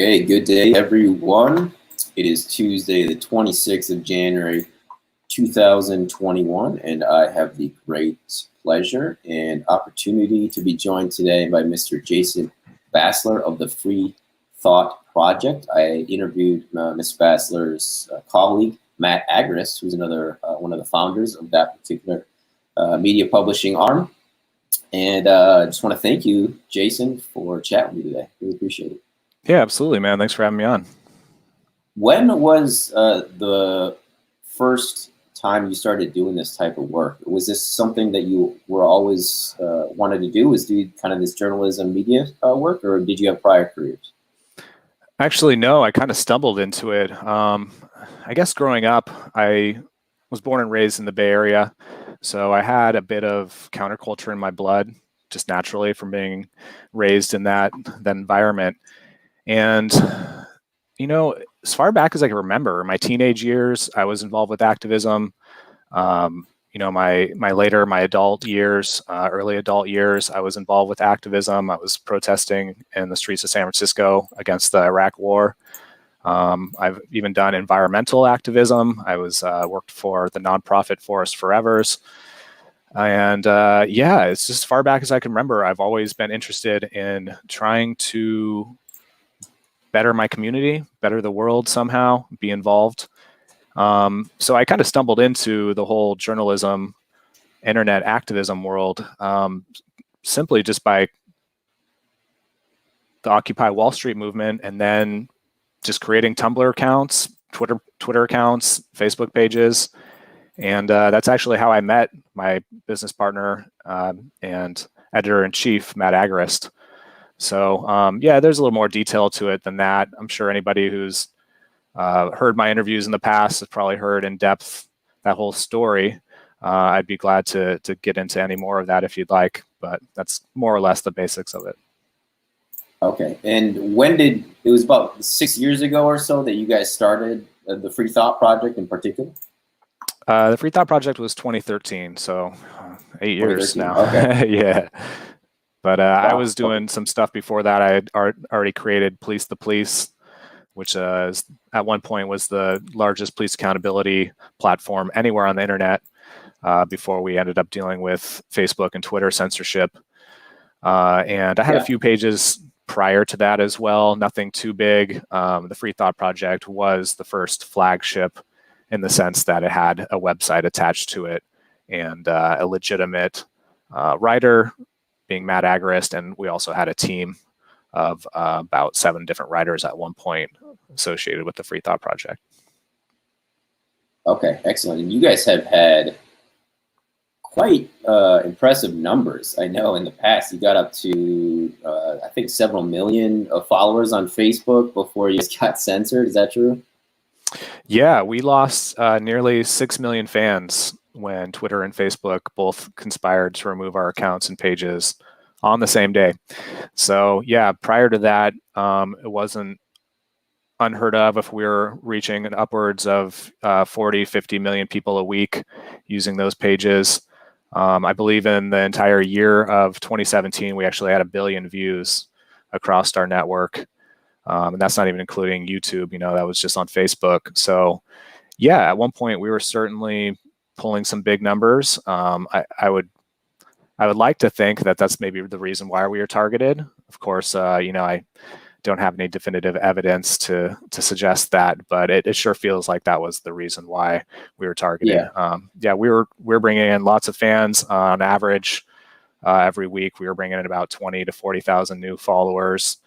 Okay, good day, everyone. It is Tuesday, the 26th of January, 2021, and I have the great pleasure and opportunity to be joined today by Mr. Jason Bassler of the Free Thought Project. I interviewed Ms. Bassler's colleague, Matt Agrest, who's another one of the founders of that particular media publishing arm. And I just want to thank you, Jason, for chatting with me today. Really appreciate it. Yeah, absolutely, man. Thanks for having me on. When was the first time you started doing this type of work? Was this something that you were always wanted to do, was do kind of this journalism media work, or did you have prior careers? Actually, no, I kind of stumbled into it. I guess growing up, I was born and raised in the Bay Area, so I had a bit of counterculture in my blood, just naturally from being raised in that environment. And, you know, as far back as I can remember, my teenage years, I was involved with activism. You know, my adult years, early adult years, I was involved with activism. I was protesting in the streets of San Francisco against the Iraq War. I've even done environmental activism. I was worked for the nonprofit Forest Forevers. And yeah, it's just as far back as I can remember, I've always been interested in trying to better my community, better the world somehow, be involved. So I kind of stumbled into the whole journalism, internet activism world simply just by the Occupy Wall Street movement, and then just creating Tumblr accounts, Twitter accounts, Facebook pages. And that's actually how I met my business partner and editor-in-chief, Matt Agrest. So yeah, there's a little more detail to it than that. I'm sure anybody who's heard my interviews in the past has probably heard in depth that whole story. I'd be glad to get into any more of that if you'd like, but that's more or less the basics of it. Okay, and it was about 6 years ago or so that you guys started the Free Thought Project in particular? The Free Thought Project was 2013, so 8 years now. Okay. Yeah. But Wow. I was doing some stuff before that. I had already created Police the Police, which at one point was the largest police accountability platform anywhere on the internet before we ended up dealing with Facebook and Twitter censorship. And I had a few pages prior to that as well, nothing too big. The Free Thought Project was the first flagship in the sense that it had a website attached to it and a legitimate writer, being Matt Agrest, and we also had a team of about 7 different writers at one point associated with the Free Thought Project. Okay, excellent. And you guys have had quite impressive numbers. I know in the past you got up to, I think, several million followers on Facebook before you got censored. Is that true? Yeah, we lost nearly 6 million fans when Twitter and Facebook both conspired to remove our accounts and pages on the same day. So yeah, prior to that, it wasn't unheard of if we were reaching upwards of 40, 50 million people a week using those pages. I believe in the entire year of 2017, we actually had 1 billion views across our network. And that's not even including YouTube, you know, that was just on Facebook. So yeah, at one point we were certainly pulling some big numbers. I would like to think that that's maybe the reason why we were targeted. Of course, you know, I don't have any definitive evidence to suggest that, but it sure feels like that was the reason why we were targeted. Yeah, we're bringing in lots of fans on average every week. We were bringing in about 20 to 40,000 new followers.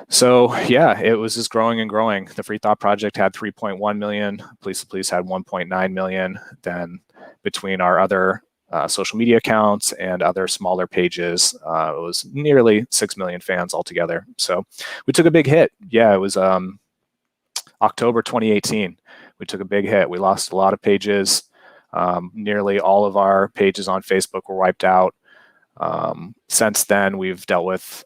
So yeah, it was just growing and growing. The Free Thought Project had 3.1 million. Police the Police had 1.9 million. Then between our other social media accounts and other smaller pages, it was nearly 6 million fans altogether. So we took a big hit. Yeah, it was October 2018. We took a big hit. We lost a lot of pages. Nearly all of our pages on Facebook were wiped out. Since then, we've dealt with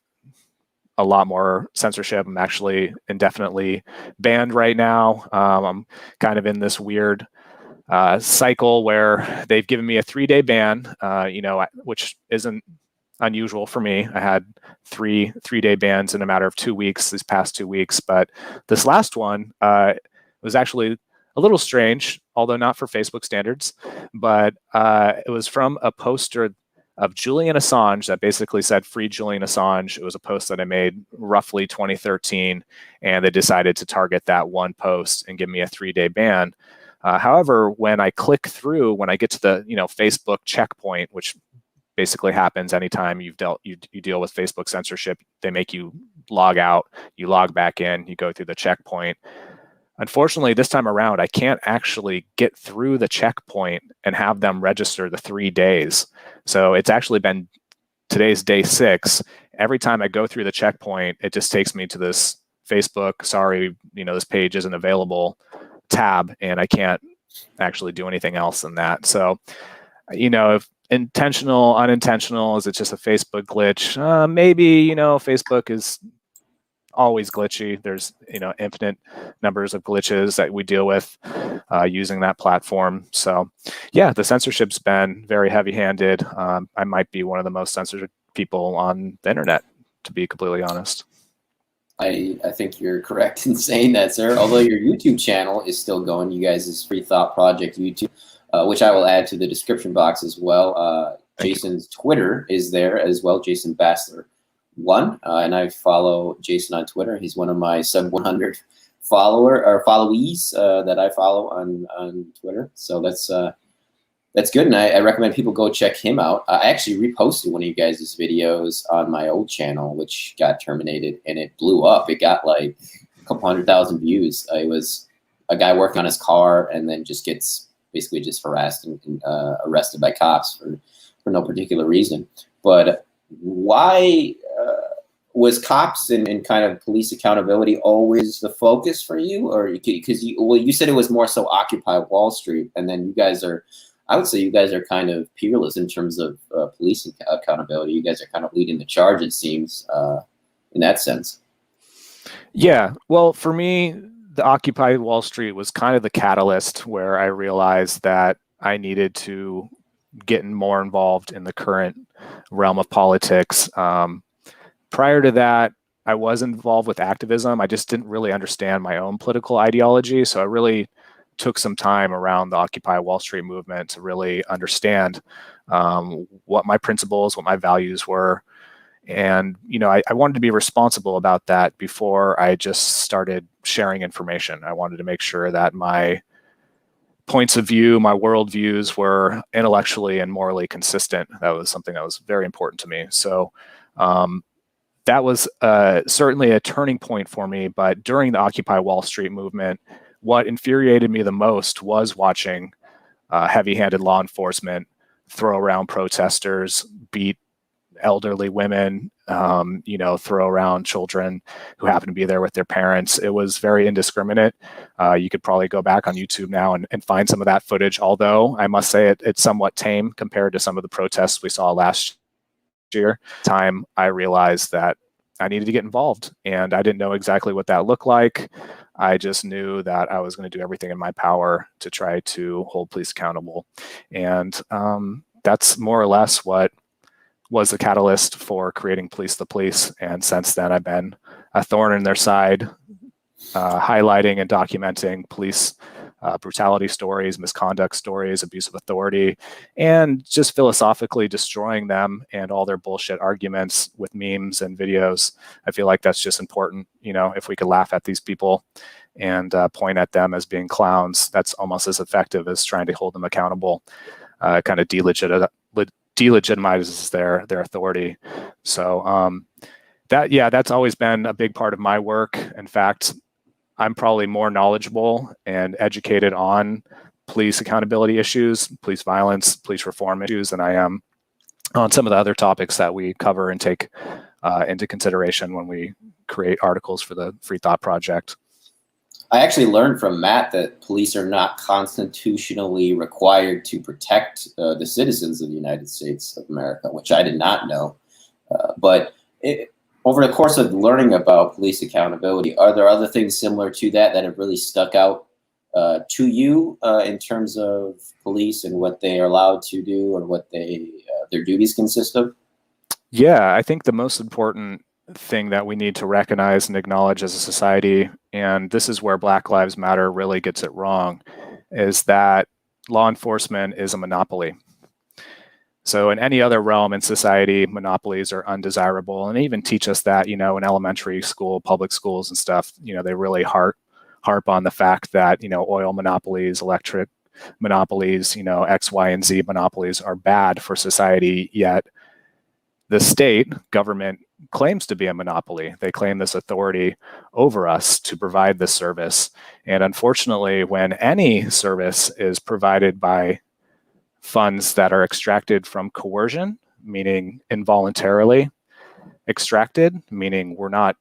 a lot more censorship. I'm actually indefinitely banned right now. I'm kind of in this weird cycle where they've given me a 3-day ban, you know, which isn't unusual for me. I had three-day bans in a matter of 2 weeks these past 2 weeks, but this last one was actually a little strange, although not for Facebook standards. But it was from a poster of Julian Assange that basically said "Free Julian Assange." It was a post that I made roughly 2013, and they decided to target that one post and give me a 3-day ban. However, when I click through, when I get to the Facebook checkpoint, which basically happens anytime you deal with Facebook censorship, they make you log out, you log back in, you go through the checkpoint. Unfortunately, this time around, I can't actually get through the checkpoint and have them register the 3 days. So it's actually been today's day 6. Every time I go through the checkpoint, it just takes me to this Facebook, sorry, this page isn't available tab, and I can't actually do anything else than that. So, if intentional, unintentional, is it just a Facebook glitch? Maybe, Facebook is always glitchy. There's, infinite numbers of glitches that we deal with using that platform. So yeah, the censorship's been very heavy-handed. I might be one of the most censored people on the internet, to be completely honest. I think you're correct in saying that, sir. Although your YouTube channel is still going, you guys' Free Thought Project YouTube, which I will add to the description box as well. Jason's Twitter is there as well, Jason Bassler 1, and I follow Jason on Twitter. He's one of my sub 100 followees that I follow on Twitter. So that's good, and I recommend people go check him out. I actually reposted one of you guys' videos on my old channel, which got terminated, and it blew up. It got like a couple 100,000 views. It was a guy working on his car and then just gets basically just harassed and arrested by cops for no particular reason. But why was cops and kind of police accountability always the focus for you? Or because you said it was more so Occupy Wall Street, and then you guys are, I would say you guys are kind of peerless in terms of police accountability. You guys are kind of leading the charge, it seems, in that sense. Yeah, well, for me, the Occupy Wall Street was kind of the catalyst where I realized that I needed to get more involved in the current realm of politics. Prior to that, I was involved with activism. I just didn't really understand my own political ideology. So I really took some time around the Occupy Wall Street movement to really understand what my principles, what my values were. And, I wanted to be responsible about that before I just started sharing information. I wanted to make sure that my points of view, my worldviews were intellectually and morally consistent. That was something that was very important to me. So that was certainly a turning point for me. But during the Occupy Wall Street movement, what infuriated me the most was watching heavy-handed law enforcement throw around protesters, beat elderly women, throw around children who happen to be there with their parents. It was very indiscriminate. You could probably go back on YouTube now and find some of that footage, although I must say it's somewhat tame compared to some of the protests we saw last year. I realized that I needed to get involved, and I didn't know exactly what that looked like. I just knew that I was going to do everything in my power to try to hold police accountable. And that's more or less what was the catalyst for creating Police the Police. And since then, I've been a thorn in their side, highlighting and documenting police brutality stories, misconduct stories, abuse of authority, and just philosophically destroying them and all their bullshit arguments with memes and videos. I feel like that's just important. If we could laugh at these people and point at them as being clowns, that's almost as effective as trying to hold them accountable. Kind of delegitimizes their authority. So that's always been a big part of my work. In fact, I'm probably more knowledgeable and educated on police accountability issues, police violence, police reform issues than I am on some of the other topics that we cover and take into consideration when we create articles for the Free Thought Project. I actually learned from Matt that police are not constitutionally required to protect the citizens of the United States of America, which I did not know. Over the course of learning about police accountability, are there other things similar to that have really stuck out to you in terms of police and what they are allowed to do or what their duties consist of? Yeah, I think the most important thing that we need to recognize and acknowledge as a society, and this is where Black Lives Matter really gets it wrong, is that law enforcement is a monopoly. So in any other realm in society, monopolies are undesirable, and they even teach us that, in elementary school, public schools and stuff, they really harp on the fact that, oil monopolies, electric monopolies, X, Y, and Z monopolies are bad for society, yet the state government claims to be a monopoly. They claim this authority over us to provide this service. And unfortunately, when any service is provided by funds that are extracted from coercion, meaning involuntarily extracted, meaning we're not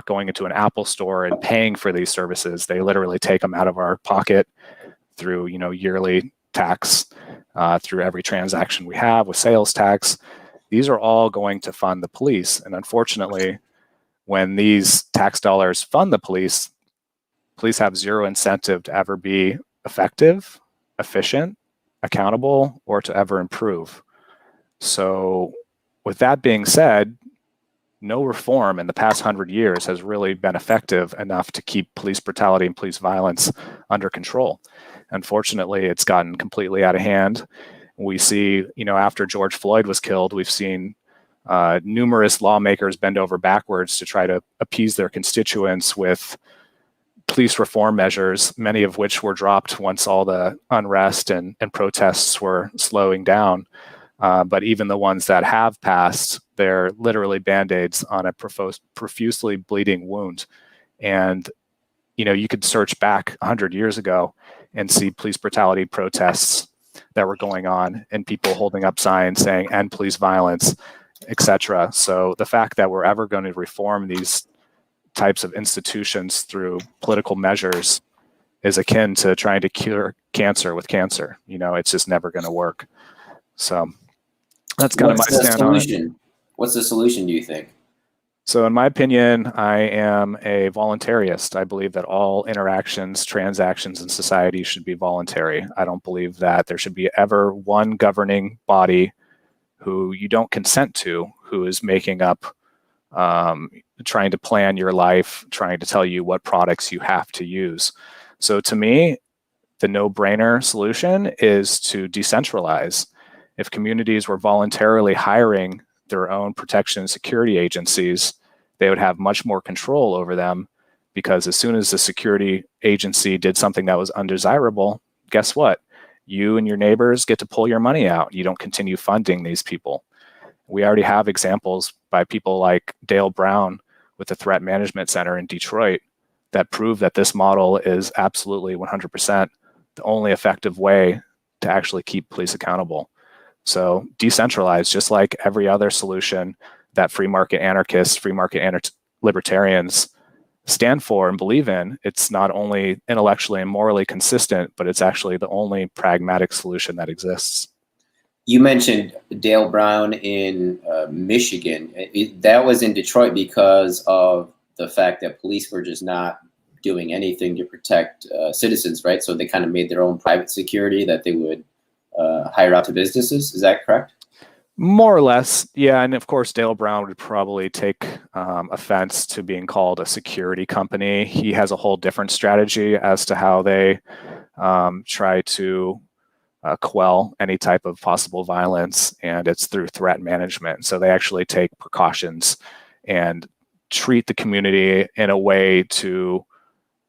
going into an Apple store and paying for these services. They literally take them out of our pocket through, yearly tax, through every transaction we have with sales tax. These are all going to fund the police. And unfortunately, when these tax dollars fund the police have zero incentive to ever be effective, efficient, accountable, or to ever improve. So with that being said, no reform in the past 100 years has really been effective enough to keep police brutality and police violence under control. Unfortunately, it's gotten completely out of hand. We see, after George Floyd was killed, we've seen numerous lawmakers bend over backwards to try to appease their constituents with police reform measures, many of which were dropped once all the unrest and protests were slowing down. But even the ones that have passed, they're literally Band-Aids on a profusely bleeding wound. And, you could search back 100 years ago and see police brutality protests that were going on and people holding up signs saying, "End police violence," etc. So the fact that we're ever going to reform these types of institutions through political measures is akin to trying to cure cancer with cancer. It's just never going to work. So that's kind of my stand on it. What's the solution, do you think? So in my opinion, I am a voluntarist. I believe that all interactions, transactions in society should be voluntary. I don't believe that there should be ever one governing body who you don't consent to, who is making up, trying to plan your life, trying to tell you what products you have to use. So to me, the no-brainer solution is to decentralize. If communities were voluntarily hiring their own protection and security agencies, they would have much more control over them, because as soon as the security agency did something that was undesirable, guess what? You and your neighbors get to pull your money out. You don't continue funding these people. We already have examples by people like Dale Brown with the Threat Management Center in Detroit that prove that this model is absolutely 100% the only effective way to actually keep police accountable. So decentralize, just like every other solution that free market anarchists, libertarians stand for and believe in. It's not only intellectually and morally consistent, but it's actually the only pragmatic solution that exists. You mentioned Dale Brown in Michigan. That was in Detroit because of the fact that police were just not doing anything to protect citizens, right? So they kind of made their own private security that they would hire out to businesses. Is that correct? More or less, yeah. And of course, Dale Brown would probably take offense to being called a security company. He has a whole different strategy as to how they try to quell any type of possible violence, and it's through threat management. So they actually take precautions and treat the community in a way to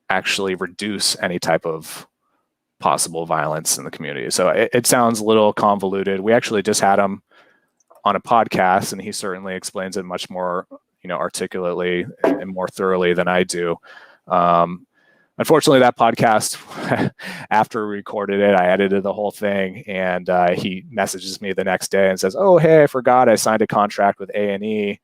actually reduce any type of possible violence in the community. So it sounds a little convoluted. We actually just had him on a podcast, and he certainly explains it much more, articulately and more thoroughly than I do. Unfortunately, that podcast, after we recorded it, I edited the whole thing, and he messages me the next day and says, "Oh, hey, I forgot I signed a contract with A&E,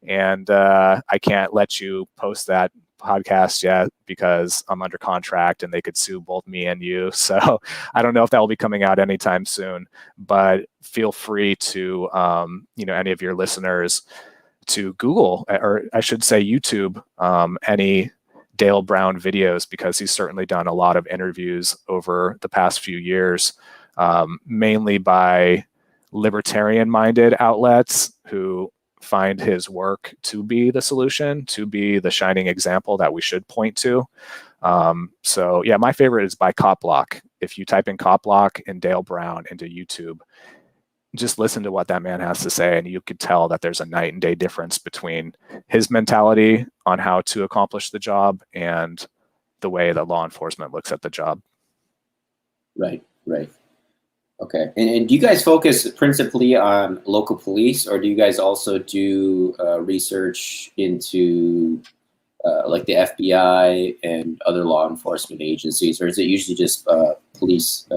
and I can't let you post that podcast yet because I'm under contract and they could sue both me and you." So I don't know if that will be coming out anytime soon, but feel free to, any of your listeners to Google, or I should say YouTube, any Dale Brown videos, because he's certainly done a lot of interviews over the past few years, mainly by libertarian-minded outlets who find his work to be the solution, to be the shining example that we should point to. So yeah, my favorite is by Coplock. If you type in Coplock and Dale Brown into YouTube, just listen to what that man has to say, and you could tell that there's a night and day difference between his mentality on how to accomplish the job and the way that law enforcement looks at the job. Right. Okay. And do you guys focus principally on local police, or do you guys also do research into like the FBI and other law enforcement agencies, or is it usually just police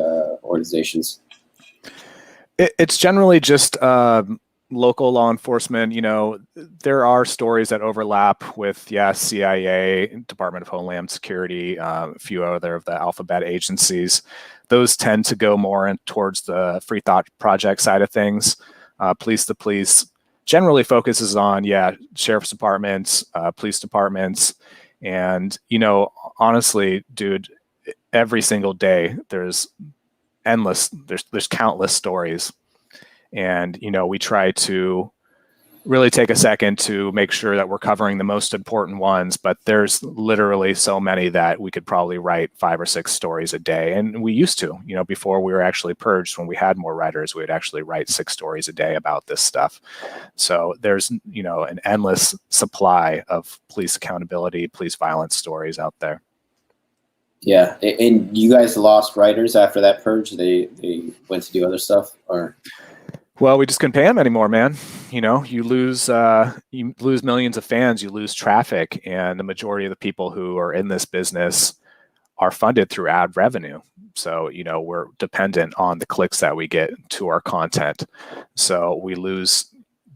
organizations? It's generally just local law enforcement. There are stories that overlap with, CIA, Department of Homeland Security, a few other of the alphabet agencies. Those tend to go more towards the Free Thought Project side of things. Police to Police generally focuses on, sheriff's departments, police departments. And, honestly, dude, every single day there's countless stories. And, we try to really take a second to make sure that we're covering the most important ones, but there's literally so many that we could probably write 5 or 6 stories a day. And we used to, before we were actually purged, when we had more writers, we would actually write 6 stories a day about this stuff. So there's, an endless supply of police accountability, police violence stories out there. Yeah. And you guys lost writers after that purge? They went to do other stuff, or? Well, we just couldn't pay them anymore, man. You lose millions of fans, you lose traffic, and the majority of the people who are in this business are funded through ad revenue. So, we're dependent on the clicks that we get to our content. So we lose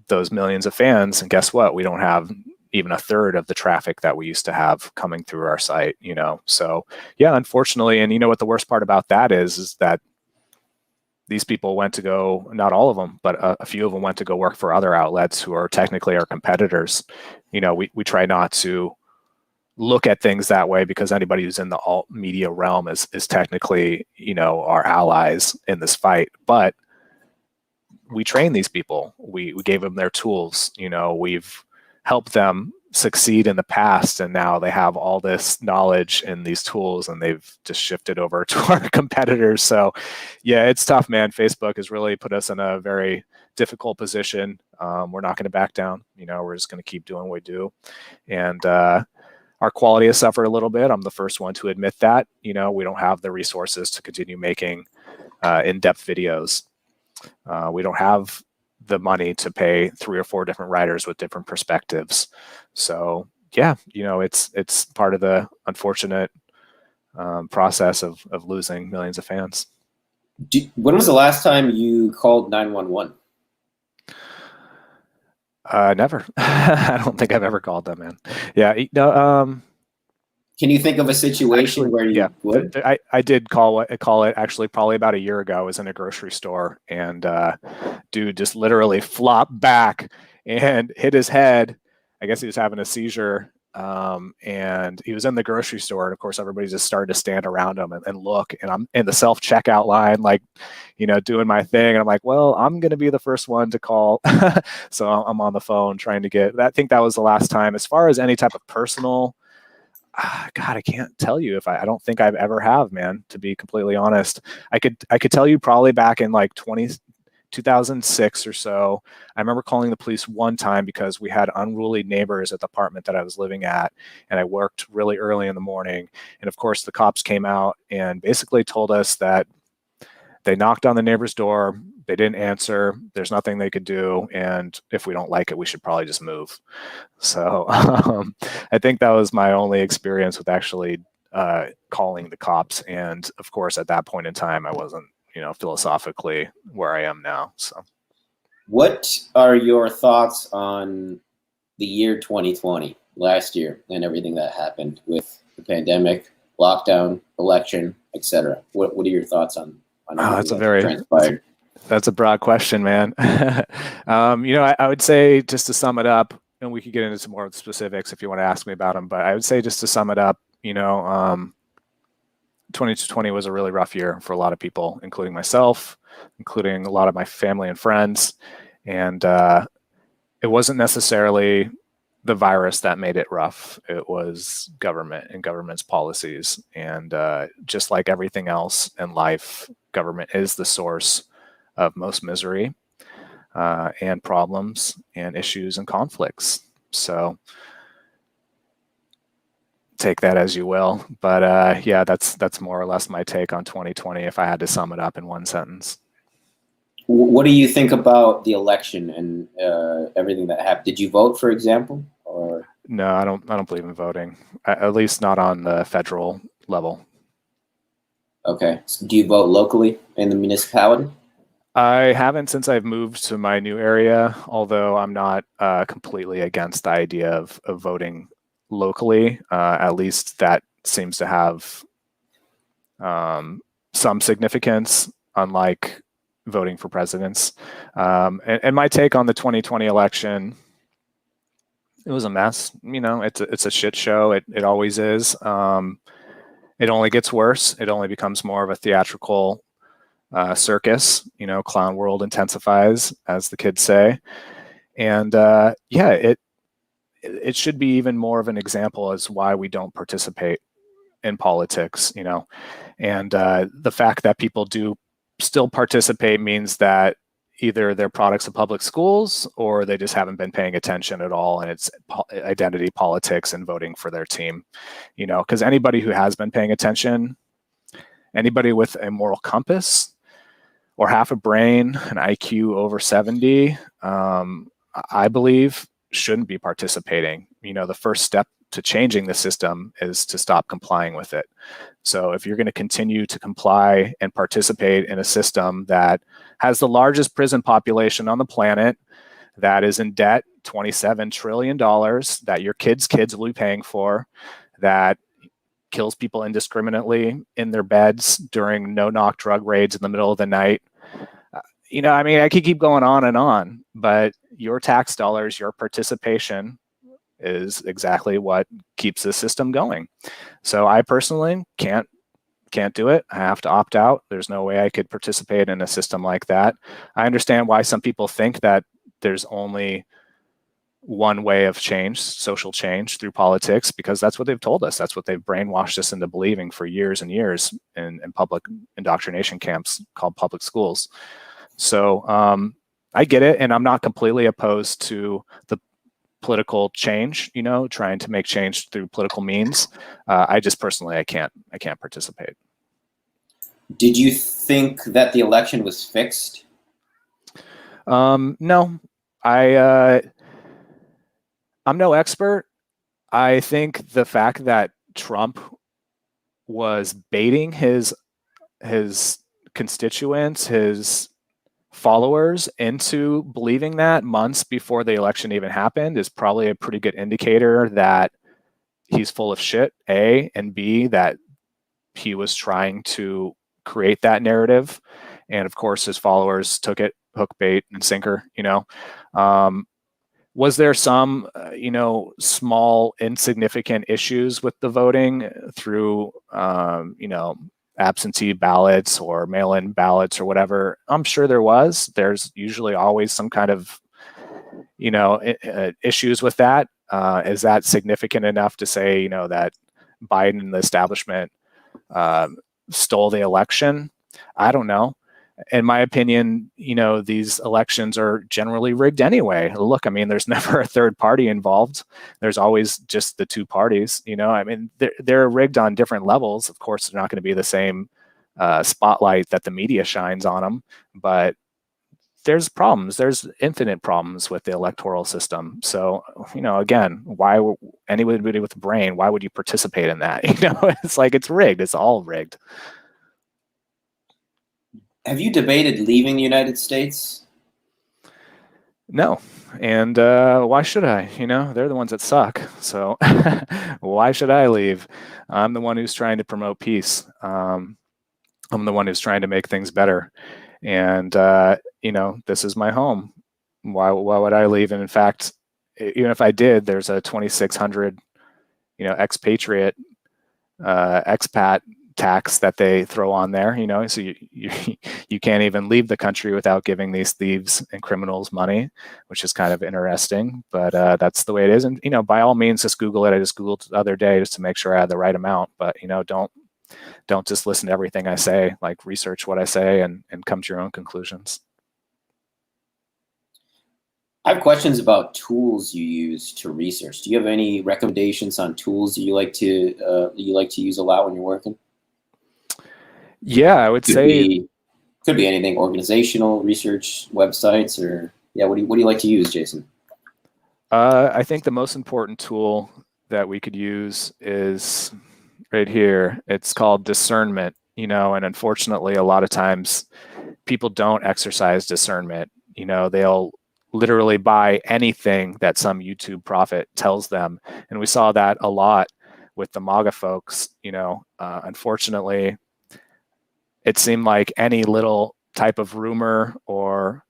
those millions of fans, and guess what? We don't have even a third of the traffic that we used to have coming through our site, So yeah, unfortunately, and what the worst part about that is that these people went to go, not all of them, but a few of them went to go work for other outlets who are technically our competitors. We try not to look at things that way, because anybody who's in the alt media realm is technically, our allies in this fight. But we train these people. We gave them their tools. We've helped them succeed in the past, and now they have all this knowledge and these tools, and they've just shifted over to our competitors. So yeah, it's tough, man. Facebook has really put us in a very difficult position. We're not going to back down. We're just going to keep doing what we do. And our quality has suffered a little bit. I'm the first one to admit that. We don't have the resources to continue making in-depth videos. We don't have the money to pay 3 or 4 different writers with different perspectives. So yeah, it's part of the unfortunate process of losing millions of fans. When was the last time you called 911? Never. I don't think I've ever called them, man. Yeah. No. Can you think of a situation where you would? I did call it actually probably about a year ago. I was in a grocery store, and dude just literally flopped back and hit his head. I guess he was having a seizure, and he was in the grocery store. And of course, everybody just started to stand around him and look. And I'm in the self-checkout line, like, doing my thing. And I'm like, well, I'm going to be the first one to call. So I'm on the phone trying to get. I think that was the last time. As far as any type of personal, God, I can't tell you if I don't think I've ever have, man, to be completely honest. I could tell you probably back in like 2006 or so. I remember calling the police one time because we had unruly neighbors at the apartment that I was living at, and I worked really early in the morning. And of course, the cops came out and basically told us that they knocked on the neighbor's door. They didn't answer. There's nothing they could do. And if we don't like it, we should probably just move. So I think that was my only experience with actually calling the cops. And of course, at that point in time, I wasn't, philosophically where I am now. So what are your thoughts on the year 2020, last year, and everything that happened with the pandemic, lockdown, election, etc.? What are your thoughts on that's transpired? That's a broad question, man. I would say, just to sum it up, and we could get into some more specifics if you want to ask me about them, but I would say, just to sum it up, 2020 was a really rough year for a lot of people, including myself, including a lot of my family and friends. And it wasn't necessarily the virus that made it rough. It was government and government's policies. And just like everything else in life, government is the source of most misery and problems and issues and conflicts. So take that as you will. But yeah, that's more or less my take on 2020 if I had to sum it up in one sentence. What do you think about the election and everything that happened? Did you vote, for example? Or no, I don't believe in voting, at least not on the federal level. Okay. So do you vote locally in the municipality? I haven't since I've moved to my new area, although I'm not completely against the idea of voting locally. At least that seems to have some significance, unlike voting for presidents. And my take on the 2020 election, it was a mess. You know, it's a shit show. It always is. It only gets worse. It only becomes more of a theatrical circus. You know, clown world intensifies, as the kids say. And yeah, it should be even more of an example as why we don't participate in politics. You know, and the fact that people do still participate means that either they're products of public schools or they just haven't been paying attention at all, and it's identity politics and voting for their team. You know, because anybody who has been paying attention, anybody with a moral compass or half a brain, an IQ over 70, I believe shouldn't be participating. You know, the first step to changing the system is to stop complying with it. So if you're going to continue to comply and participate in a system that has the largest prison population on the planet, that is in debt, $27 trillion, that your kids' will be paying for, that kills people indiscriminately in their beds during no-knock drug raids in the middle of the night. You know, I mean, I could keep going on, but your tax dollars, your participation is exactly what keeps the system going. So I personally can't do it. I have to opt out. There's no way I could participate in a system like that. I understand why some people think that there's only one way of change, social change, through politics, because that's what they've told us. That's what they've brainwashed us into believing for years and years in public indoctrination camps called public schools. So I get it, and I'm not completely opposed to the political change, you know, trying to make change through political means. I just personally, I can't participate. Did you think that the election was fixed? No, I'm no expert. I think the fact that Trump was baiting his constituents, his followers into believing that months before the election even happened is probably a pretty good indicator that he's full of shit, A, and B, that he was trying to create that narrative. And of course, his followers took it hook, bait, and sinker, you know. Was there some, you know, small insignificant issues with the voting through, you know, absentee ballots or mail-in ballots or whatever? I'm sure there was. There's usually always some kind of, you know, issues with that. Is that significant enough to say, you know, that Biden and the establishment stole the election? I don't know. In my opinion, you know, these elections are generally rigged anyway. Look, I mean, there's never a third party involved. There's always just the two parties, you know. I mean, they're rigged on different levels. Of course, they're not going to be the same spotlight that the media shines on them, but there's problems. There's infinite problems with the electoral system. So, you know, again, why anybody with a brain, why would you participate in that? You know, it's like, it's rigged. It's all rigged. Have you debated leaving the United States? No. And why should I? You know, they're the ones that suck. So why should I leave? I'm the one who's trying to promote peace. I'm the one who's trying to make things better. And, you know, this is my home. Why would I leave? And in fact, even if I did, there's a 2,600, you know, expatriate, expat tax that they throw on there, so you can't even leave the country without giving these thieves and criminals money, which is kind of interesting, but that's the way it is. And by all means, just Google it. I just Googled the other day just to make sure I had the right amount, but don't just listen to everything I say. Like, research what I say and come to your own conclusions. I have questions about tools you use to research. Do you have any recommendations on tools that you like to use a lot when you're working? Yeah, I would say could be anything, organizational research websites, or what do you like to use, Jason? I think the most important tool that we could use is right here. It's called discernment, and unfortunately, a lot of times people don't exercise discernment. They'll literally buy anything that some YouTube prophet tells them. And we saw that a lot with the MAGA folks. Unfortunately, it seemed like any little type of rumor or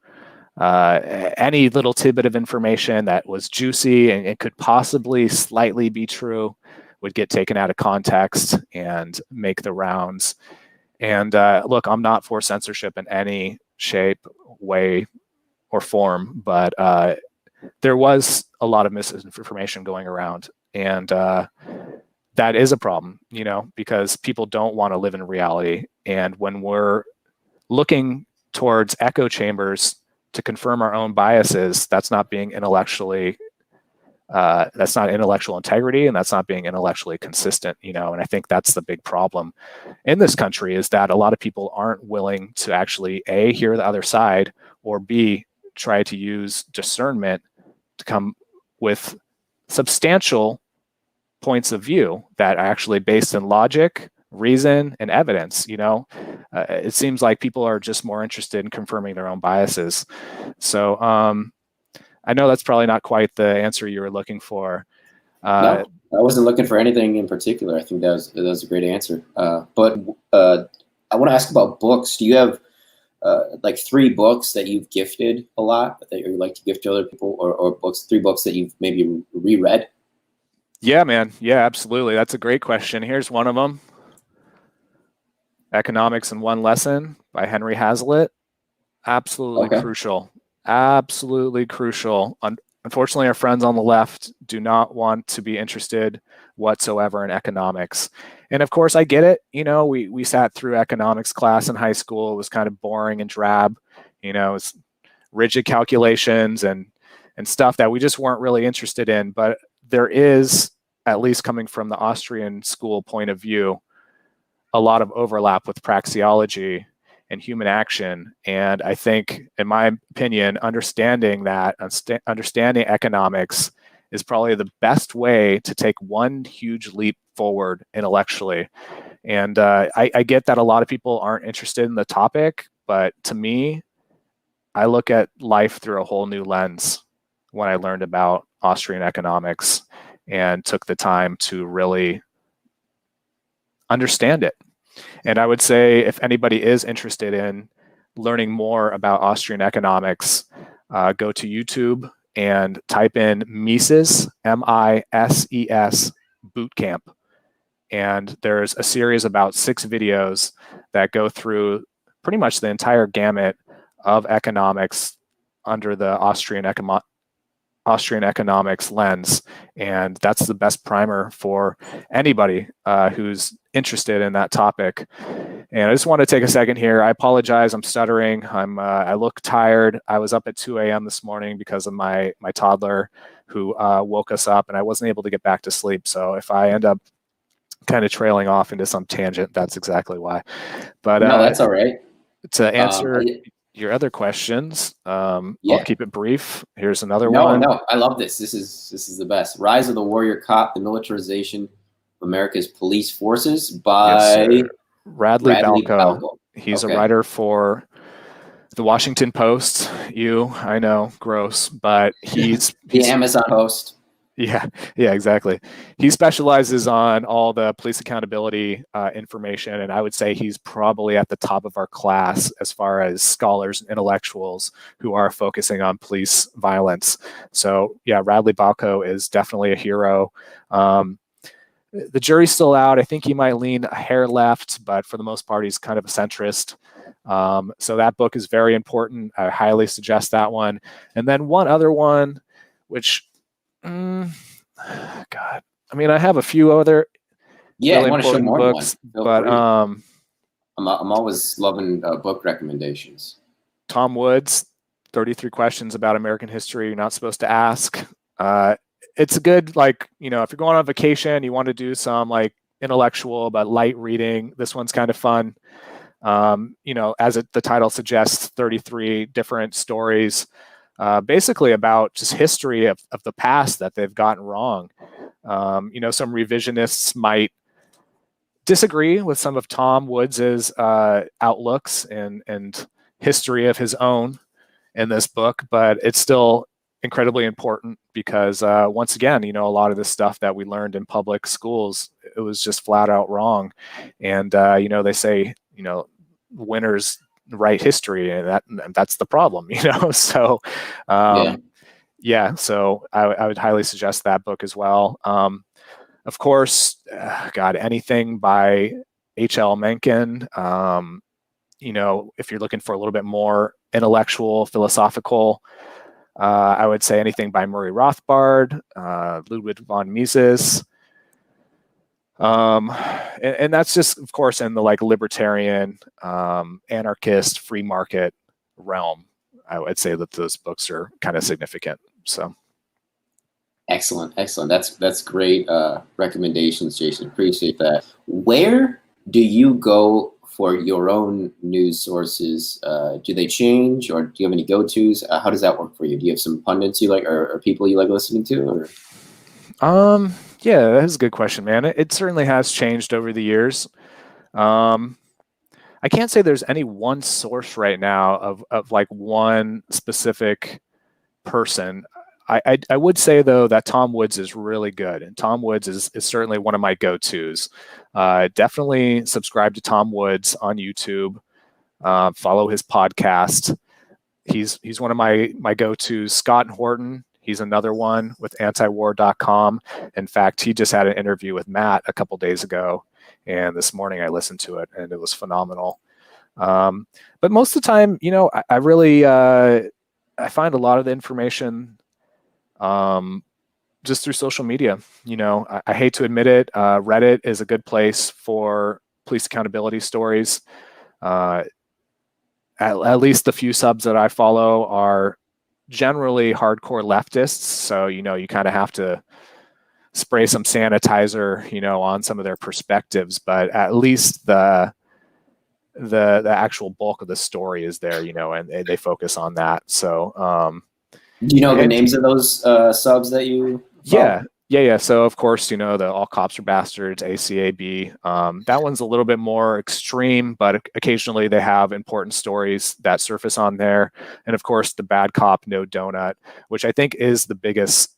any little tidbit of information that was juicy and it could possibly slightly be true would get taken out of context and make the rounds. And look, I'm not for censorship in any shape, way, or form, but there was a lot of misinformation going around, and that is a problem, because people don't want to live in reality. And when we're looking towards echo chambers to confirm our own biases, that's not being intellectually that's not intellectual integrity, and that's not being intellectually consistent, and I think that's the big problem in this country, is that a lot of people aren't willing to actually A, hear the other side, or B, try to use discernment to come with substantial points of view that are actually based in logic, reason, and evidence. It seems like people are just more interested in confirming their own biases. So I know that's probably not quite the answer you were looking for. No, I wasn't looking for anything in particular. I think that was a great answer. But I want to ask about books. Do you have like 3 books that you've gifted a lot that you like to gift to other people, or 3 books that you've maybe reread? Yeah, man. Yeah, absolutely. That's a great question. Here's one of them. Economics in One Lesson by Henry Hazlitt. Absolutely crucial. Absolutely crucial. Unfortunately, our friends on the left do not want to be interested whatsoever in economics. And of course, I get it. We sat through economics class in high school. It was kind of boring and drab. It's rigid calculations and stuff that we just weren't really interested in. But there is, at least coming from the Austrian school point of view, a lot of overlap with praxeology and human action. And I think, in my opinion, understanding economics is probably the best way to take one huge leap forward intellectually. And I get that a lot of people aren't interested in the topic, but to me, I look at life through a whole new lens when I learned about Austrian economics and took the time to really understand it. And I would say, if anybody is interested in learning more about Austrian economics, go to YouTube and type in Mises, Mises Bootcamp. And there's a series about 6 videos that go through pretty much the entire gamut of economics under the Austrian economics lens. And that's the best primer for anybody who's interested in that topic. And I just want to take a second here. I apologize, I'm stuttering. I look tired. I was up at 2 a.m. this morning because of my toddler who woke us up, and I wasn't able to get back to sleep. So if I end up kind of trailing off into some tangent, that's exactly why. But no, that's all right. To answer your other questions, I'll keep it brief. Here's another one. No, I love this. This is the best. Rise of the Warrior Cop: The Militarization of America's Police Forces by Radley Balko. He's a writer for the Washington Post. I know, gross, but he's the Amazon host. Yeah, exactly. He specializes on all the police accountability information, and I would say he's probably at the top of our class as far as scholars and intellectuals who are focusing on police violence. So yeah, Radley Balko is definitely a hero. the jury's still out. I think he might lean a hair left, but for the most part, he's kind of a centrist. So that book is very important. I highly suggest that one. And then one other one, which, God, I mean, I have a few other really I want to show important more books, but I'm always loving book recommendations. Tom Woods, 33 Questions About American History You're Not Supposed to Ask. It's a good, like, if you're going on vacation, you want to do some like intellectual but light reading. This one's kind of fun. As the title suggests, 33 different stories, basically about just history of the past that they've gotten wrong. Some revisionists might disagree with some of Tom Woods's outlooks and history of his own in this book, but it's still incredibly important because once again, a lot of the stuff that we learned in public schools, it was just flat out wrong. And they say, winners write history, and that's the problem, So so I would highly suggest that book as well. Of course, anything by H.L. Mencken. If you're looking for a little bit more intellectual, philosophical, I would say anything by Murray Rothbard, Ludwig von Mises. And that's just, of course, in the like libertarian, anarchist, free market realm. I would say that those books are kind of significant. So. Excellent. That's great recommendations, Jason. Appreciate that. Where do you go for your own news sources? Do they change, or do you have any go-tos? How does that work for you? Do you have some pundits you like, or people you like listening to? Or? Yeah, that is a good question, man. It certainly has changed over the years. I can't say there's any one source right now of like one specific person. I would say, though, that Tom Woods is really good, and Tom Woods is certainly one of my go-tos. Definitely subscribe to Tom Woods on YouTube. Follow his podcast. He's one of my go-tos. Scott Horton, he's another one with antiwar.com. In fact, he just had an interview with Matt a couple days ago, and this morning I listened to it, and it was phenomenal. But most of the time, I really I find a lot of the information just through social media. I hate to admit it, Reddit is a good place for police accountability stories. At least the few subs that I follow are generally hardcore leftists, so you kind of have to spray some sanitizer, on some of their perspectives, but at least the actual bulk of the story is there, and they focus on that. So do you know the names of those subs that you follow? Yeah. So of course, the All Cops Are Bastards, ACAB. That one's a little bit more extreme, but occasionally they have important stories that surface on there. And of course, the Bad Cop No Donut, which I think is the biggest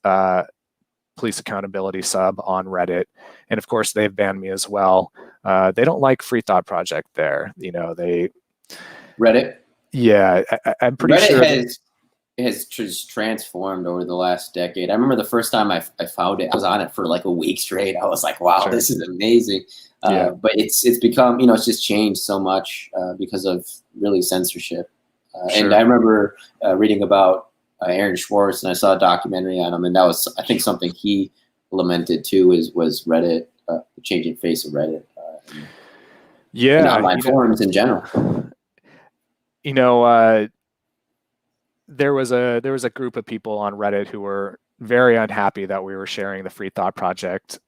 police accountability sub on Reddit. And of course, they've banned me as well. They don't like Free Thought Project there. Reddit? Yeah, I'm pretty Reddit sure. Has just transformed over the last decade. I remember the first time I found it, I was on it for like a week straight. I was like, wow, Sure. This is amazing. But it's become, it's just changed so much because of really censorship. Sure. And I remember reading about Aaron Schwartz, and I saw a documentary on him, and that was, I think, something he lamented too, was Reddit, the changing face of Reddit. And online forums in general. There was a group of people on Reddit who were very unhappy that we were sharing the Free Thought Project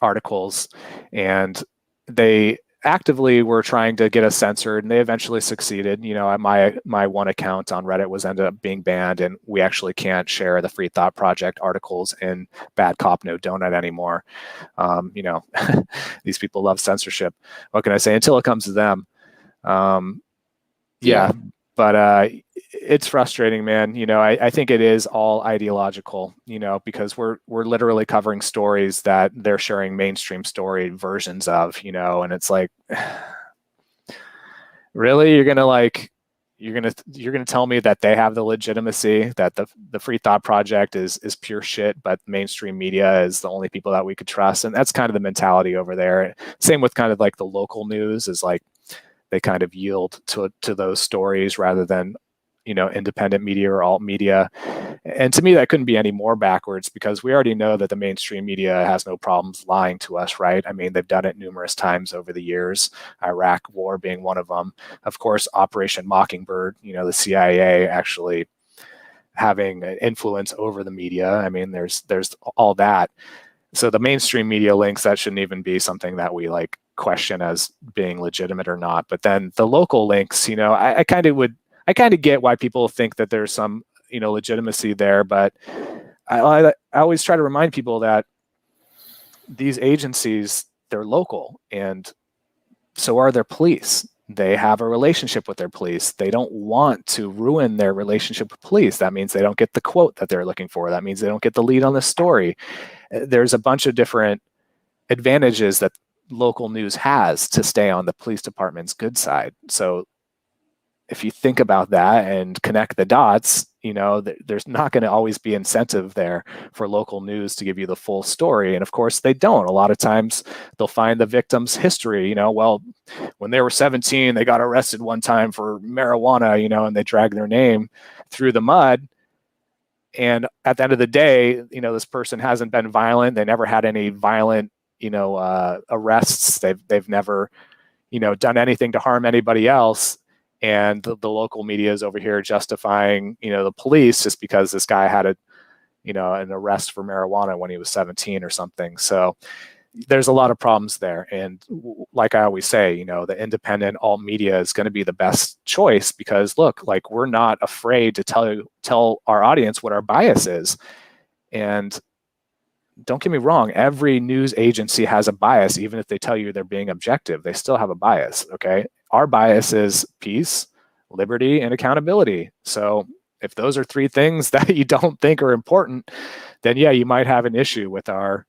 articles, and they actively were trying to get us censored, and they eventually succeeded. My one account on Reddit ended up being banned, and we actually can't share the Free Thought Project articles in Bad Cop No Donut anymore. These people love censorship. What can I say? Until it comes to them. But it's frustrating, man. I think it is all ideological, because we're literally covering stories that they're sharing mainstream story versions of, and it's like, really, you're gonna you're gonna tell me that they have the legitimacy, that the Free Thought Project is pure shit, but mainstream media is the only people that we could trust, and that's kind of the mentality over there. Same with kind of like the local news is like they kind of yield to those stories rather than independent media or alt media. And to me, that couldn't be any more backwards because we already know that the mainstream media has no problems lying to us, right? I mean, they've done it numerous times over the years, Iraq war being one of them. Of course, Operation Mockingbird, the CIA actually having an influence over the media. I mean, there's all that. So the mainstream media links, that shouldn't even be something that we like question as being legitimate or not. But then the local links, I kind of get why people think that there's some legitimacy there, but I always try to remind people that these agencies, they're local, and so are their police. They have a relationship with their police. They don't want to ruin their relationship with police. That means they don't get the quote that they're looking for. That means they don't get the lead on the story. There's a bunch of different advantages that local news has to stay on the police department's good side. So if you think about that and connect the dots, there's not going to always be incentive there for local news to give you the full story. And of course they don't. A lot of times they'll find the victim's history, well, when they were 17, they got arrested one time for marijuana, and they drag their name through the mud. And at the end of the day, this person hasn't been violent. They never had any violent, arrests. They've never, done anything to harm anybody else. And the local media is over here justifying, the police just because this guy had an arrest for marijuana when he was 17 or something. So there's a lot of problems there. And like I always say, the independent alt media is going to be the best choice because look, like we're not afraid to tell our audience what our bias is. And don't get me wrong, every news agency has a bias, even if they tell you they're being objective, they still have a bias, okay? Our bias is peace, liberty, and accountability. So if those are three things that you don't think are important, then yeah, you might have an issue with our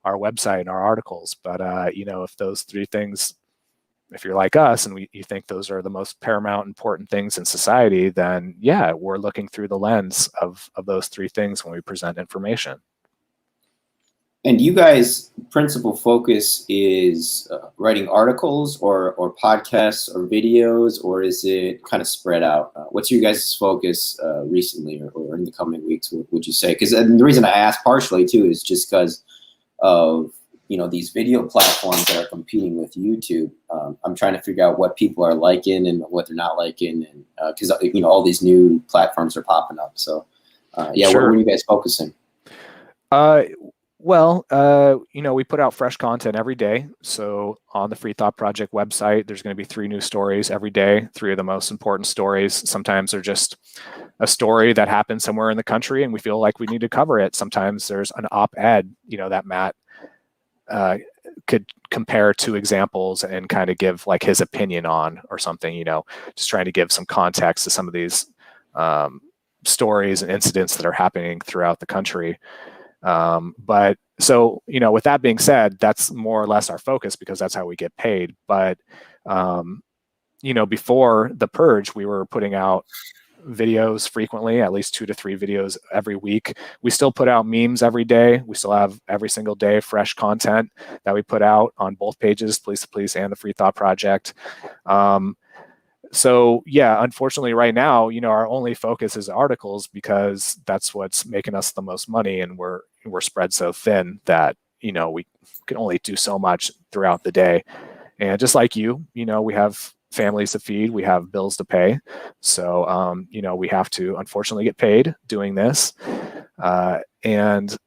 website and our articles. But if those three things, if you're like us and you think those are the most paramount important things in society, then yeah, we're looking through the lens of those three things when we present information. And you guys' principal focus is writing articles or podcasts or videos, or is it kind of spread out? What's your guys' focus recently or in the coming weeks, would you say? Because the reason I ask partially too is just because of these video platforms that are competing with YouTube. I'm trying to figure out what people are liking and what they're not liking, and because all these new platforms are popping up. So yeah, Sure. Where are you guys focusing? Well, we put out fresh content every day. So on the Free Thought Project website, there's going to be 3 new stories every day, 3 of the most important stories. Sometimes they're just a story that happened somewhere in the country and we feel like we need to cover it. Sometimes there's an op-ed, that Matt could compare 2 examples and kind of give like his opinion on or something, just trying to give some context to some of these stories and incidents that are happening throughout the country. But so, with that being said, that's more or less our focus because that's how we get paid. But, before the purge, we were putting out videos frequently, at least 2 to 3 videos every week. We still put out memes every day. We still have every single day fresh content that we put out on both pages, Police to Police and the Free Thought Project. So yeah, unfortunately right now, our only focus is articles because that's what's making us the most money, and we're spread so thin that, we can only do so much throughout the day. And just like we have families to feed, we have bills to pay. So, we have to unfortunately get paid doing this. And,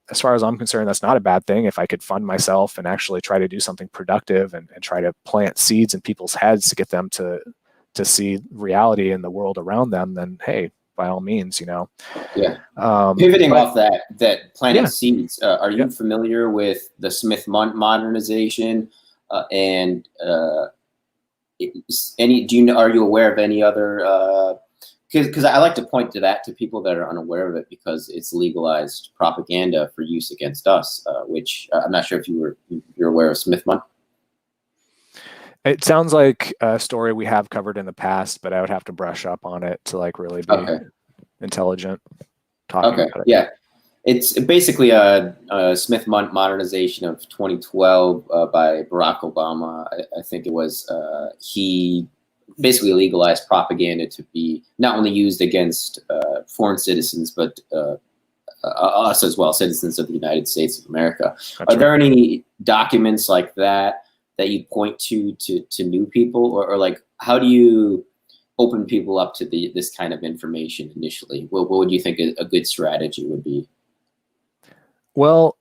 as far as I'm concerned, that's not a bad thing. If I could fund myself and actually try to do something productive and try to plant seeds in people's heads to get them to see reality in the world around them, then hey, by all means, Yeah. Pivoting off that planting seeds, are you Yeah. familiar with the Smith modernization and are you aware of any other? Because I like to point to people that are unaware of it because it's legalized propaganda for use against us, which I'm not sure if you're aware of Smith Mon. It sounds like a story we have covered in the past, but I would have to brush up on it to like really be intelligent talking about it. Yeah. It's basically a Smith modernization of 2012 by Barack Obama. I think it was. He basically legalized propaganda to be not only used against foreign citizens, but us as well, citizens of the United States of America. Are there any documents like that you point to new people, or like how do you open people up to this kind of information initially? What would you think a good strategy would be? Well,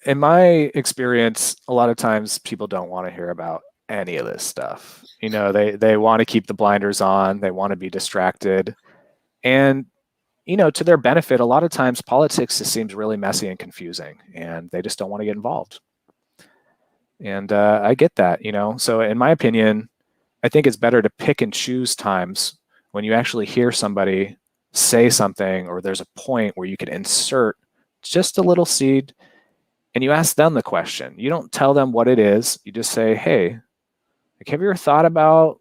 in my experience, a lot of times people don't want to hear about any of this stuff. You know, they want to keep the blinders on, they want to be distracted. And, you know, to their benefit, a lot of times politics just seems really messy and confusing, and they just don't want to get involved. And I get that, you know. So in my opinion, I think it's better to pick and choose times when you actually hear somebody say something, or there's a point where you could insert just a little seed, and you ask them the question. You don't tell them what it is. You just say, hey, like, have you ever thought about,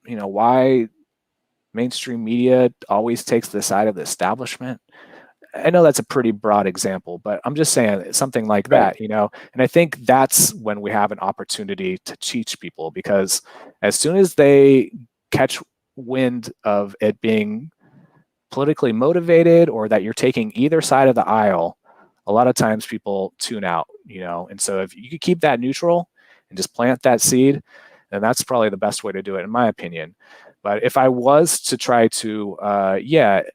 you know, why mainstream media always takes the side of the establishment? I know that's a pretty broad example, but I'm just saying something like that, you know. And I think that's when we have an opportunity to teach people, because as soon as they catch wind of it being politically motivated, or that you're taking either side of the aisle, a lot of times people tune out, you know. And so if you could keep that neutral and just plant that seed, then that's probably the best way to do it, in my opinion. But if I was to try to,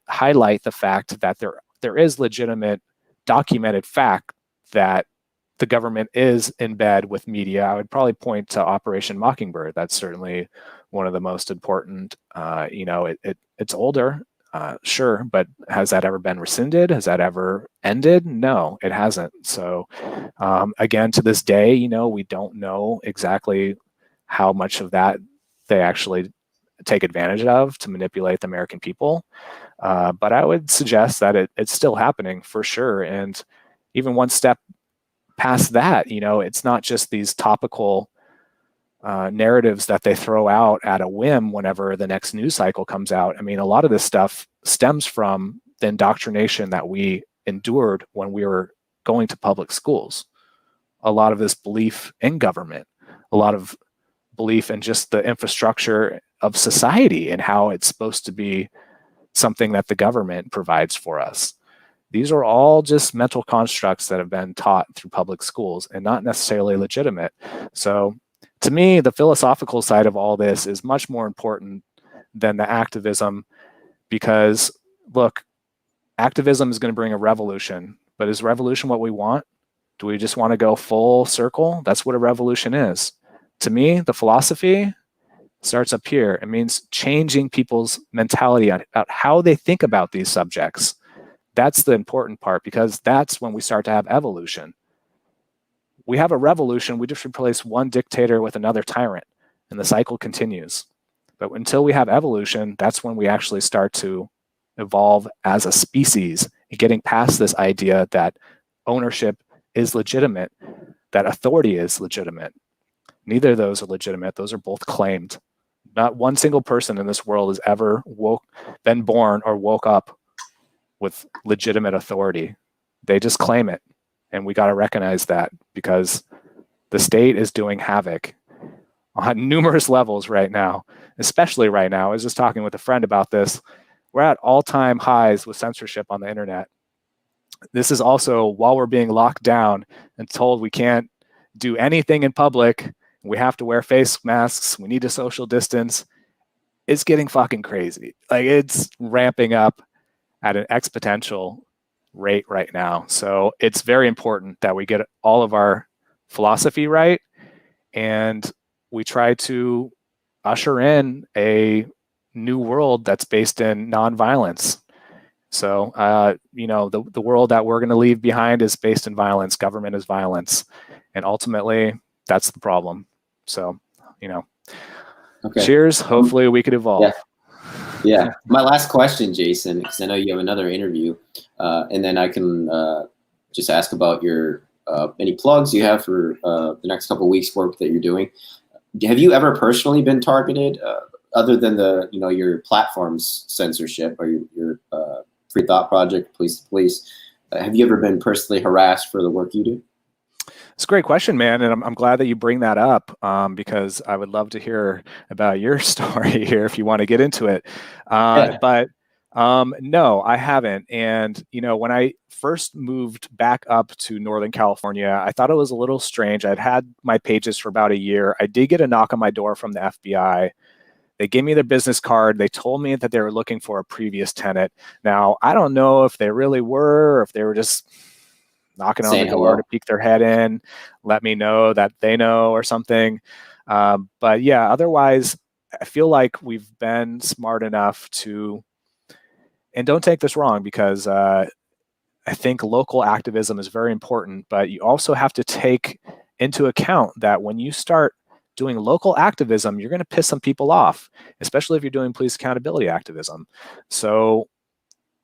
highlight the fact that there is legitimate documented fact that the government is in bed with media, I would probably point to Operation Mockingbird. That's certainly one of the most important. You know, it's older, sure, but has that ever been rescinded? Has that ever ended? No, it hasn't. So again, to this day, you know, we don't know exactly how much of that they actually take advantage of to manipulate the American people. But I would suggest that it's still happening for sure. And even one step past that, you know, it's not just these topical narratives that they throw out at a whim whenever the next news cycle comes out. I mean, a lot of this stuff stems from the indoctrination that we endured when we were going to public schools. A lot of this belief in government, a lot of belief in just the infrastructure of society and how it's supposed to be something that the government provides for us. These are all just mental constructs that have been taught through public schools and not necessarily legitimate. So to me, the philosophical side of all this is much more important than the activism, because look, activism is going to bring a revolution, but is revolution what we want? Do we just want to go full circle? That's what a revolution is. To me, the philosophy starts up here. It means changing people's mentality about how they think about these subjects. That's the important part, because that's when we start to have evolution. We have a revolution, we just replace one dictator with another tyrant, and the cycle continues. But until we have evolution, that's when we actually start to evolve as a species, and getting past this idea that ownership is legitimate, that authority is legitimate. Neither of those are legitimate. Those are both claimed. Not one single person in this world has ever been born or woke up with legitimate authority. They just claim it. And we got to recognize that, because the state is doing havoc on numerous levels right now, especially right now. I was just talking with a friend about this. We're at all-time highs with censorship on the internet. This is also while we're being locked down and told we can't do anything in public. We have to wear face masks. We need to social distance. It's getting fucking crazy. Like, it's ramping up at an exponential rate right now. So it's very important that we get all of our philosophy right, and we try to usher in a new world that's based in nonviolence. So, you know, the world that we're going to leave behind is based in violence. Government is violence. And ultimately, that's the problem. So, you know, cheers. Hopefully we could evolve. Yeah. My last question, Jason, because I know you have another interview, and then I can just ask about your any plugs you have for the next couple of weeks' work that you're doing. have you ever personally been targeted, other than the, your platform's censorship or your Free Thought Project, Police to Police? Have you ever been personally harassed for the work you do? It's a great question, man, and I'm glad that you bring that up, because I would love to hear about your story here if you want to get into it. Yeah. But no, I haven't. And when I first moved back up to Northern California, I thought it was a little strange. I'd had my pages for about a year. I did get a knock on my door from the FBI. They gave me their business card. They told me that they were looking for a previous tenant. Now, I don't know if they really were, or if they were just knocking on the Saying door to hello. peek their head in, let me know that they know or something. But yeah, otherwise, I feel like we've been smart enough to, and don't take this wrong, because I think local activism is very important, but you also have to take into account that when you start doing local activism, you're going to piss some people off, especially if you're doing police accountability activism. So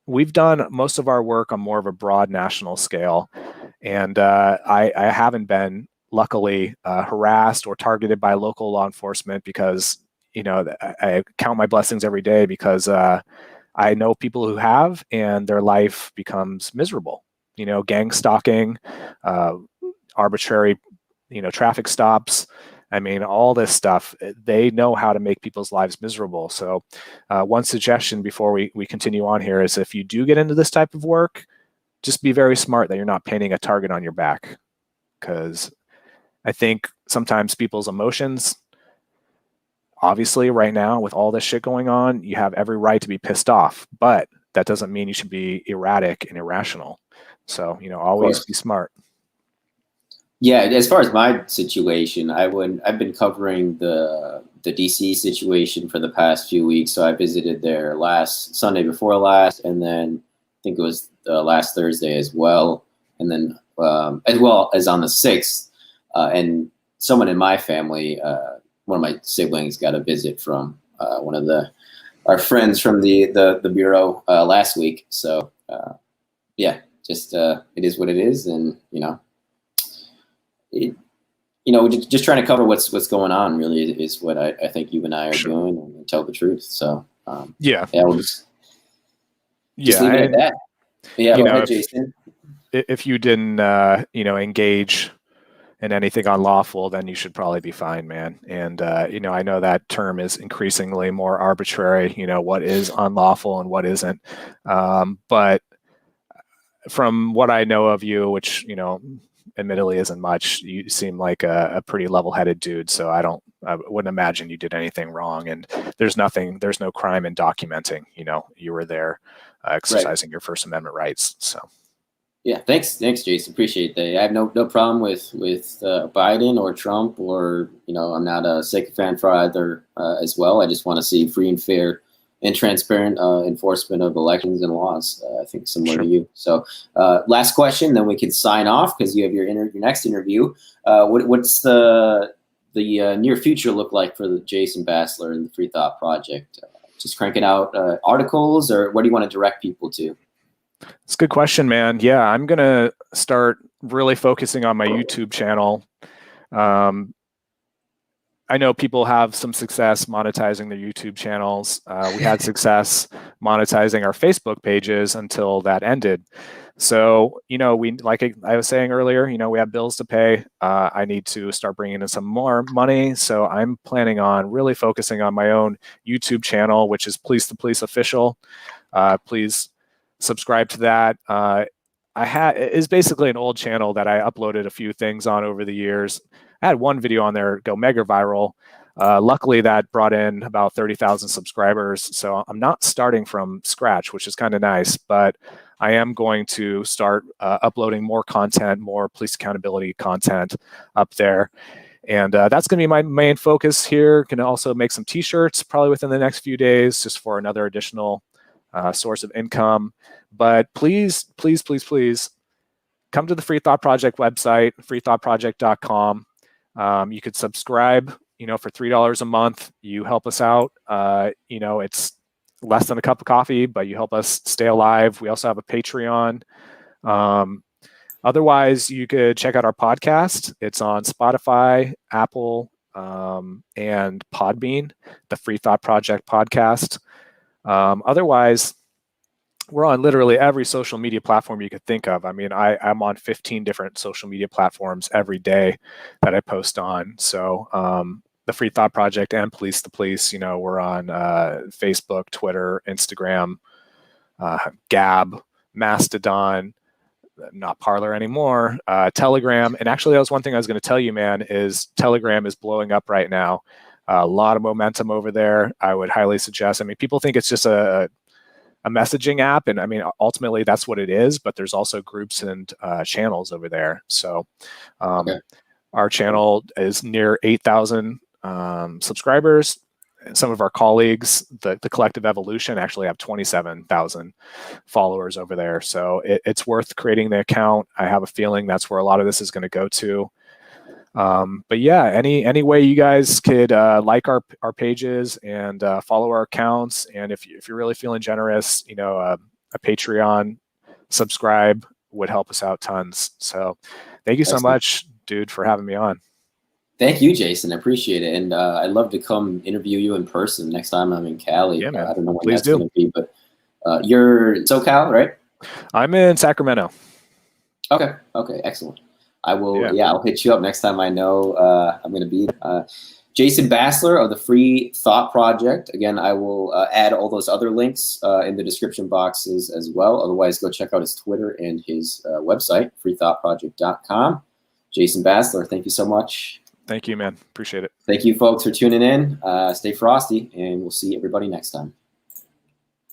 we've done most of our work on more of a broad national scale, and I haven't been, luckily, harassed or targeted by local law enforcement, because I count my blessings every day, because I know people who have, and their life becomes miserable. Gang stalking, uh, arbitrary, traffic stops. I mean, all this stuff, they know how to make people's lives miserable. So one suggestion before we continue on here is, if you do get into this type of work, just be very smart that you're not painting a target on your back. Because I think sometimes people's emotions, obviously right now with all this shit going on, you have every right to be pissed off, but that doesn't mean you should be erratic and irrational. So, Of always course. be smart. Yeah, as far as my situation, I've been covering the DC situation for the past few weeks. So I visited there last Sunday before last, and then I think it was last Thursday as well, and then as well as on the 6th. And someone in my family, one of my siblings, got a visit from one of our friends from the bureau last week. So yeah, just it is what it is, and just trying to cover what's going on really is what I think you and I are Sure. doing, and tell the truth. So Yeah. we'll just leave it at that. Yeah, go ahead, Jason. If you didn't, engage in anything unlawful, then you should probably be fine, man. And I know that term is increasingly more arbitrary. What is unlawful and what isn't. But from what I know of you, which admittedly isn't much, you seem like a pretty level-headed dude. So I wouldn't imagine you did anything wrong. And there's no crime in documenting. You were there exercising your First Amendment rights. So. Yeah, thanks, Jason. Appreciate that. I have no problem with Biden or Trump, or I'm not a sycophant for either as well. I just want to see free and fair and transparent enforcement of elections and laws. I think similar to you. So, last question, then we can sign off, because you have your next interview. What's the near future look like for the Jason Bassler and the Free Thought Project? Just cranking out articles, or what do you want to direct people to? It's a good question, man. Yeah, I'm going to start really focusing on my YouTube channel. I know people have some success monetizing their YouTube channels. We had success monetizing our Facebook pages until that ended. So, like I was saying earlier, we have bills to pay. I need to start bringing in some more money. So I'm planning on really focusing on my own YouTube channel, which is Police to Police Official. Please subscribe to that. It's basically an old channel that I uploaded a few things on over the years. I had one video on there go mega viral. Luckily, that brought in about 30,000 subscribers. So I'm not starting from scratch, which is kind of nice, but I am going to start uploading more content, more police accountability content up there. And that's going to be my main focus here. Going to also make some t-shirts probably within the next few days, just for another additional source of income. But please, please, please, please come to the Free Thought Project website, freethoughtproject.com. You could subscribe, for $3 a month. You help us out. It's less than a cup of coffee, but you help us stay alive. We also have a Patreon. Otherwise, you could check out our podcast. It's on Spotify, Apple, and Podbean, the Free Thought Project podcast. Otherwise, we're on literally every social media platform you could think of. I mean, I'm on 15 different social media platforms every day that I post on. So the Free Thought Project and Police the Police, we're on Facebook, Twitter, Instagram, Gab, Mastodon, not Parler anymore, Telegram. And actually, that was one thing I was going to tell you, man, is Telegram is blowing up right now. A lot of momentum over there. I would highly suggest. I mean, people think it's just a messaging app, and I mean, ultimately that's what it is, but there's also groups and channels over there. So our channel is near 8,000 subscribers. Some of our colleagues, the Collective Evolution, actually have 27,000 followers over there. So it's worth creating the account. I have a feeling that's where a lot of this is going to go to. But yeah, any way you guys could like our pages and follow our accounts, and if you're really feeling generous, a Patreon subscribe would help us out tons. So thank you so much, dude, for having me on. Thank you, Jason. I appreciate it, and I'd love to come interview you in person next time I'm in Cali. Yeah, man. I don't know when Please that's going to be, but you're in SoCal, right? I'm in Sacramento. Okay, excellent. I will. Yeah, I'll hit you up next time I know I'm going to be. Jason Bassler of the Free Thought Project. Again, I will add all those other links in the description boxes as well. Otherwise, go check out his Twitter and his website, freethoughtproject.com. Jason Bassler, thank you so much. Thank you, man. Appreciate it. Thank you, folks, for tuning in. Stay frosty, and we'll see everybody next time.